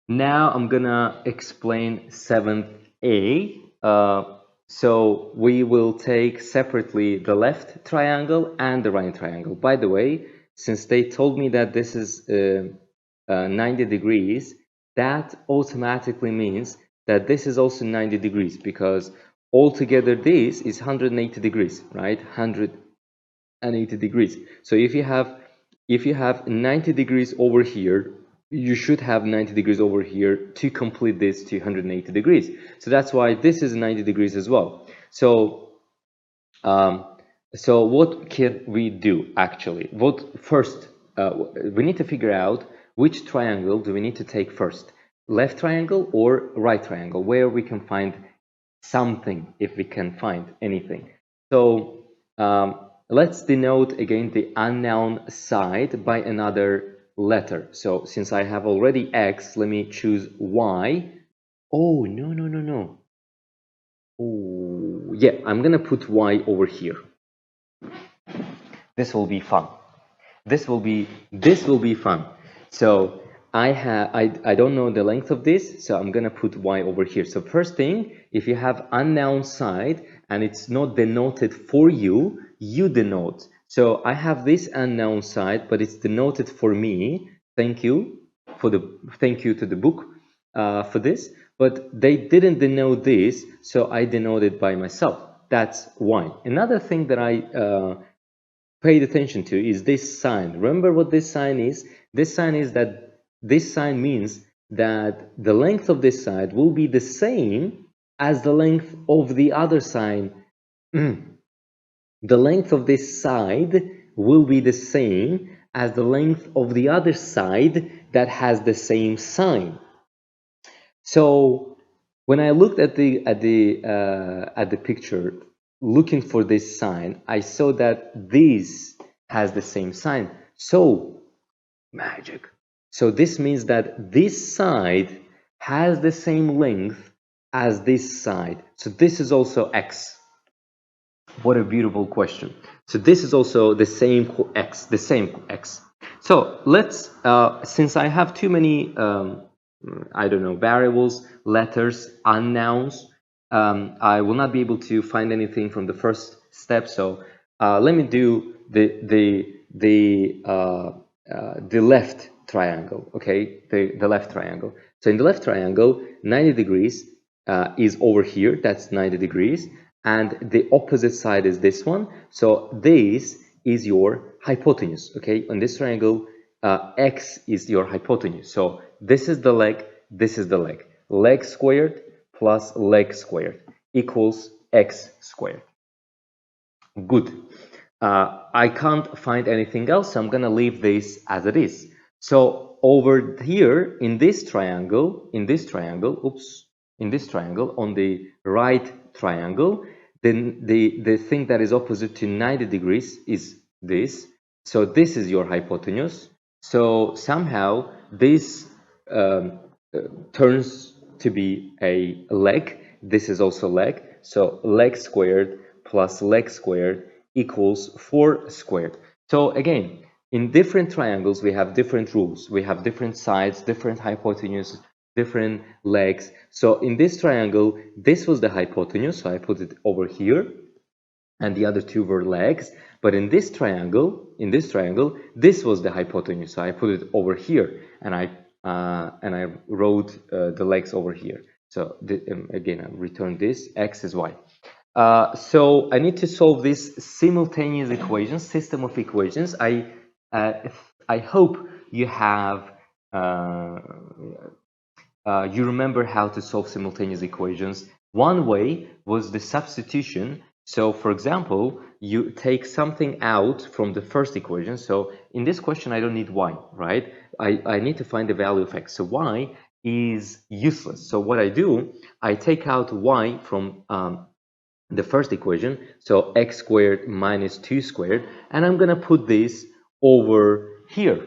Now I'm gonna explain 7th A. So we will take separately the left triangle and the right triangle. By the way, since they told me that this is 90 degrees, that automatically means that this is also 90 degrees, because altogether this is 180 degrees, right? 180 degrees. So if you have 90 degrees over here, you should have 90 degrees over here to complete this to 180 degrees. So that's why this is 90 degrees as well. So so what can we do actually? First, we need to figure out which triangle do we need to take first, left triangle or right triangle, where we can find something, if we can find anything. So let's denote again the unknown side by another letter. So since I have already X, let me choose Y. Oh, no. Oh, yeah, I'm gonna put Y over here. This will be fun. This will be fun. So I don't know the length of this, so I'm gonna put Y over here. So first thing, if you have unknown side and it's not denoted for you, you denote. So I have this unknown side, but it's denoted for me. Thank you to the book for this. But they didn't denote this, so I denoted by myself. That's Y. Another thing that I paid attention to is this sign. Remember what this sign is? This sign means that the length of this side will be the same as the length of the other sign. The length of this side will be the same as the length of the other side that has the same sign. So when I looked at the picture, looking for this sign, I saw that this has the same sign. So magic. So this means that this side has the same length as this side. So this is also X. What a beautiful question. So this is also the same X, the same X. So let's, since I have too many, I don't know, variables, letters, unknowns, I will not be able to find anything from the first step. So let me do the left triangle. Okay, the left triangle. So in the left triangle, 90 degrees is over here. That's 90 degrees, and the opposite side is this one. So this is your hypotenuse. Okay, on this triangle, X is your hypotenuse. So this is the leg, this is the leg. Leg squared plus leg squared equals X squared. Good. I can't find anything else, so I'm gonna leave this as it is. So over here in this triangle, on the right triangle, then the thing that is opposite to 90 degrees is this. So this is your hypotenuse. So somehow this turns to be a leg. This is also leg. So leg squared plus leg squared equals 4 squared. So again, in different triangles, we have different rules. We have different sides, different hypotenuse, different legs. So in this triangle, this was the hypotenuse, so I put it over here, and the other two were legs. But in this triangle, this was the hypotenuse, so I put it over here, and I wrote the legs over here. So again, I return this, X is Y. So I need to solve this simultaneous equation, system of equations. I hope you have you remember how to solve simultaneous equations. One way was the substitution. So for example, you take something out from the first equation. So in this question, I don't need y, right? I need to find the value of x. So y is useless. So what I do, I take out y from the first equation, so x squared minus 2 squared, and I'm gonna put this over here,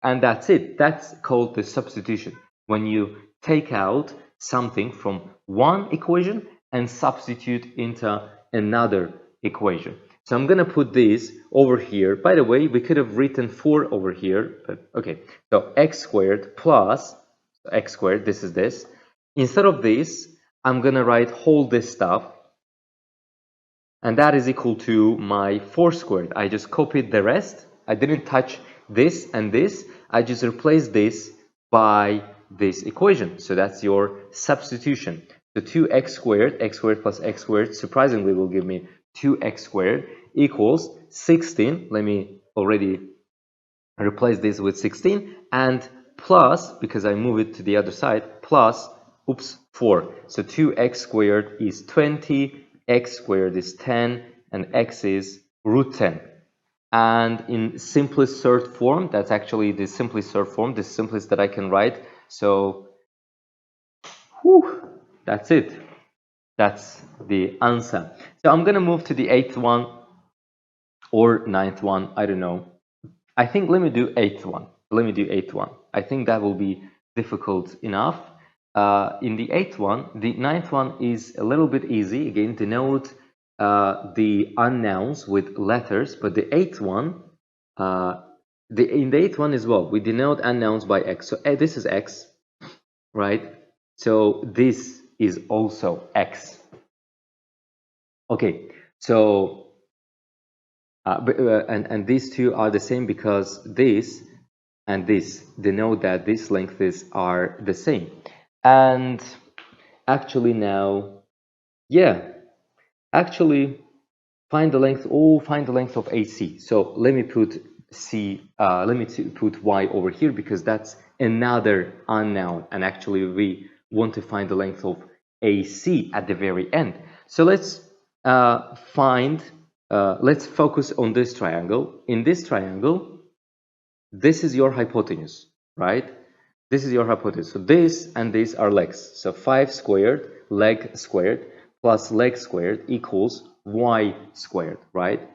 and that's it. That's called the substitution, when you take out something from one equation and substitute into another equation. So I'm gonna put this over here. By the way, we could have written 4 over here, but okay. So x squared plus x squared, this is this. Instead of this, I'm gonna write whole this stuff, and that is equal to my 4 squared. I just copied the rest. I didn't touch this and this. I just replaced this by this equation. So that's your substitution. So 2x squared plus x squared, surprisingly, will give me 2x squared equals 16. Let me already replace this with 16, and plus, because I move it to the other side, plus, oops, 4. So 2x squared is 20, x squared is 10, and x is root 10. And in simplest third form, that's actually the simplest third form, the simplest that I can write. So, whew, that's it. That's the answer. So I'm going to move to the 8th one or 9th one, I don't know. I think let me do 8th one. Let me do 8th one. I think that will be difficult enough. In the 8th one, the 9th one is a little bit easy. Again, denote the unknowns with letters, but the 8th one, in the 8th one as well, we denote unknowns by x. So this is x, right? So this is also x. Okay, so and these two are the same because this and this denote that these lengths are the same. And actually now, yeah, actually find the length of AC. So let me put put y over here because that's another unknown, and actually we want to find the length of AC at the very end. So let's let's focus on this triangle. In this triangle, this is your hypotenuse, right? This is your hypotenuse. So this and this are legs. So 5 squared, leg squared, plus leg squared equals y squared, right?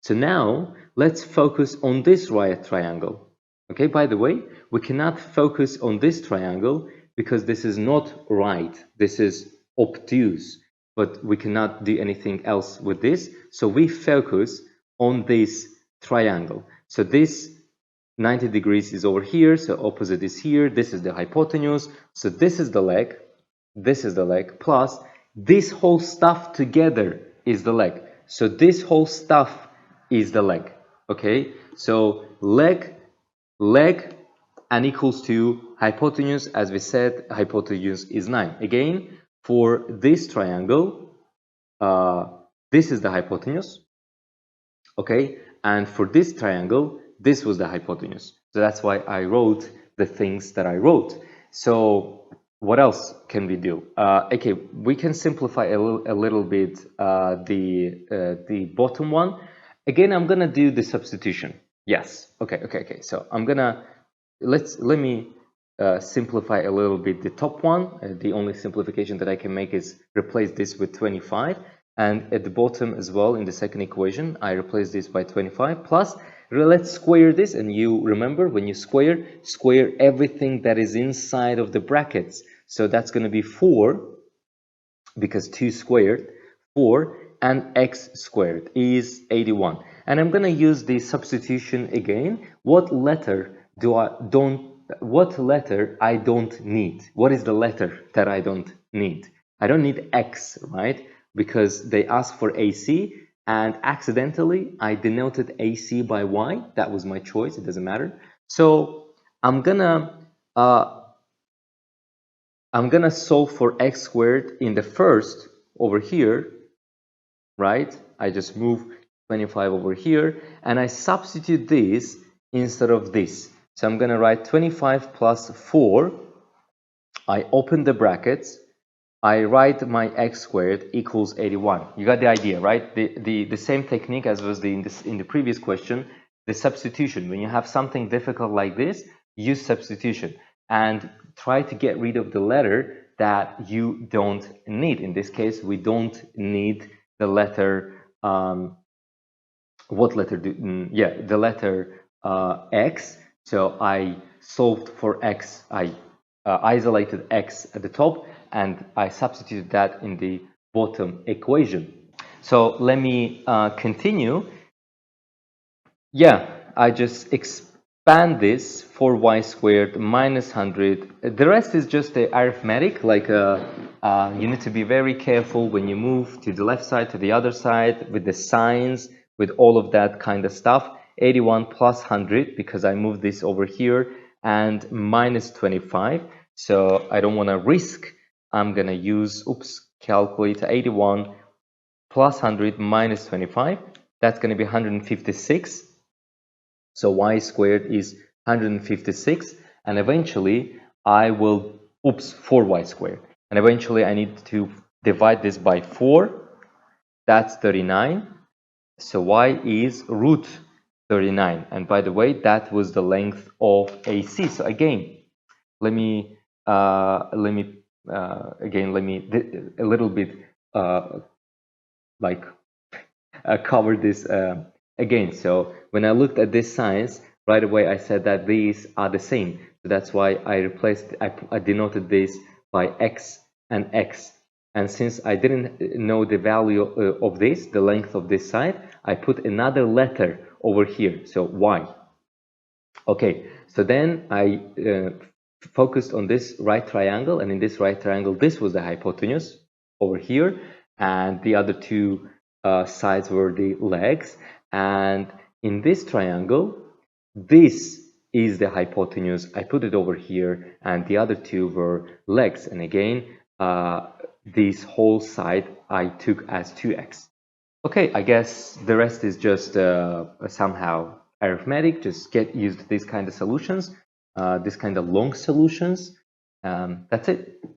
So now let's focus on this right triangle. Okay, by the way, we cannot focus on this triangle because this is not right. This is obtuse, but we cannot do anything else with this. So we focus on this triangle. So this 90 degrees is over here, so opposite is here. This is the hypotenuse. So this is the leg, plus this whole stuff together is the leg. So this whole stuff is the leg. Okay, so leg, and equals to hypotenuse. As we said, hypotenuse is 9. Again, for this triangle, this is the hypotenuse. Okay, and for this triangle, this was the hypotenuse. So that's why I wrote the things that I wrote. So what else can we do? Okay, we can simplify a little bit the bottom one. Again, I'm gonna do the substitution. Yes. Okay. So I'm gonna let me simplify a little bit the top one. The only simplification that I can make is replace this with 25. And at the bottom as well, in the second equation, I replace this by 25 plus, let's square this. And you remember, when you square everything that is inside of the brackets. So that's going to be 4, because 2 squared, 4, and x squared is 81. And I'm going to use the substitution again. What letter I don't need? What is the letter that I don't need? I don't need x, right? Because they asked for AC, and accidentally I denoted AC by y. That was my choice. It doesn't matter. So I'm gonna solve for x squared in the first over here, right? I just move 25 over here, and I substitute this instead of this. So I'm gonna write 25 plus 4. I open the brackets. I write my x squared equals 81. You got the idea, right? The same technique as was in the previous question, the substitution. When you have something difficult like this, use substitution and try to get rid of the letter that you don't need. In this case, we don't need the letter, what letter the letter x. So I solved for x. I isolated x at the top, and I substituted that in the bottom equation. So let me continue. Yeah, I just expand this 4y squared minus 100. The rest is just the arithmetic, like you need to be very careful when you move to the left side, to the other side, with the signs, with all of that kind of stuff. 81 plus 100, because I moved this over here, and minus 25. So I don't want to risk. I'm going to use, calculator, 81 plus 100 minus 25. That's going to be 156. So y squared is 156, and eventually I will, 4y squared. And eventually I need to divide this by 4. That's 39. So y is root 39. And by the way, that was the length of AC. So again, let me a little bit like cover this again. So when I looked at this signs, right away I said that these are the same. So that's why I denoted this by x and x. And since I didn't know the value of this, the length of this side, I put another letter over here, so y. Okay, so then I focused on this right triangle, and in this right triangle, this was the hypotenuse over here, and the other two sides were the legs. And in this triangle, this is the hypotenuse. I put it over here, and the other two were legs. And again, this whole side I took as 2x. Okay, I guess the rest is just somehow arithmetic. Just get used to these kind of solutions, this kind of long solutions. That's it.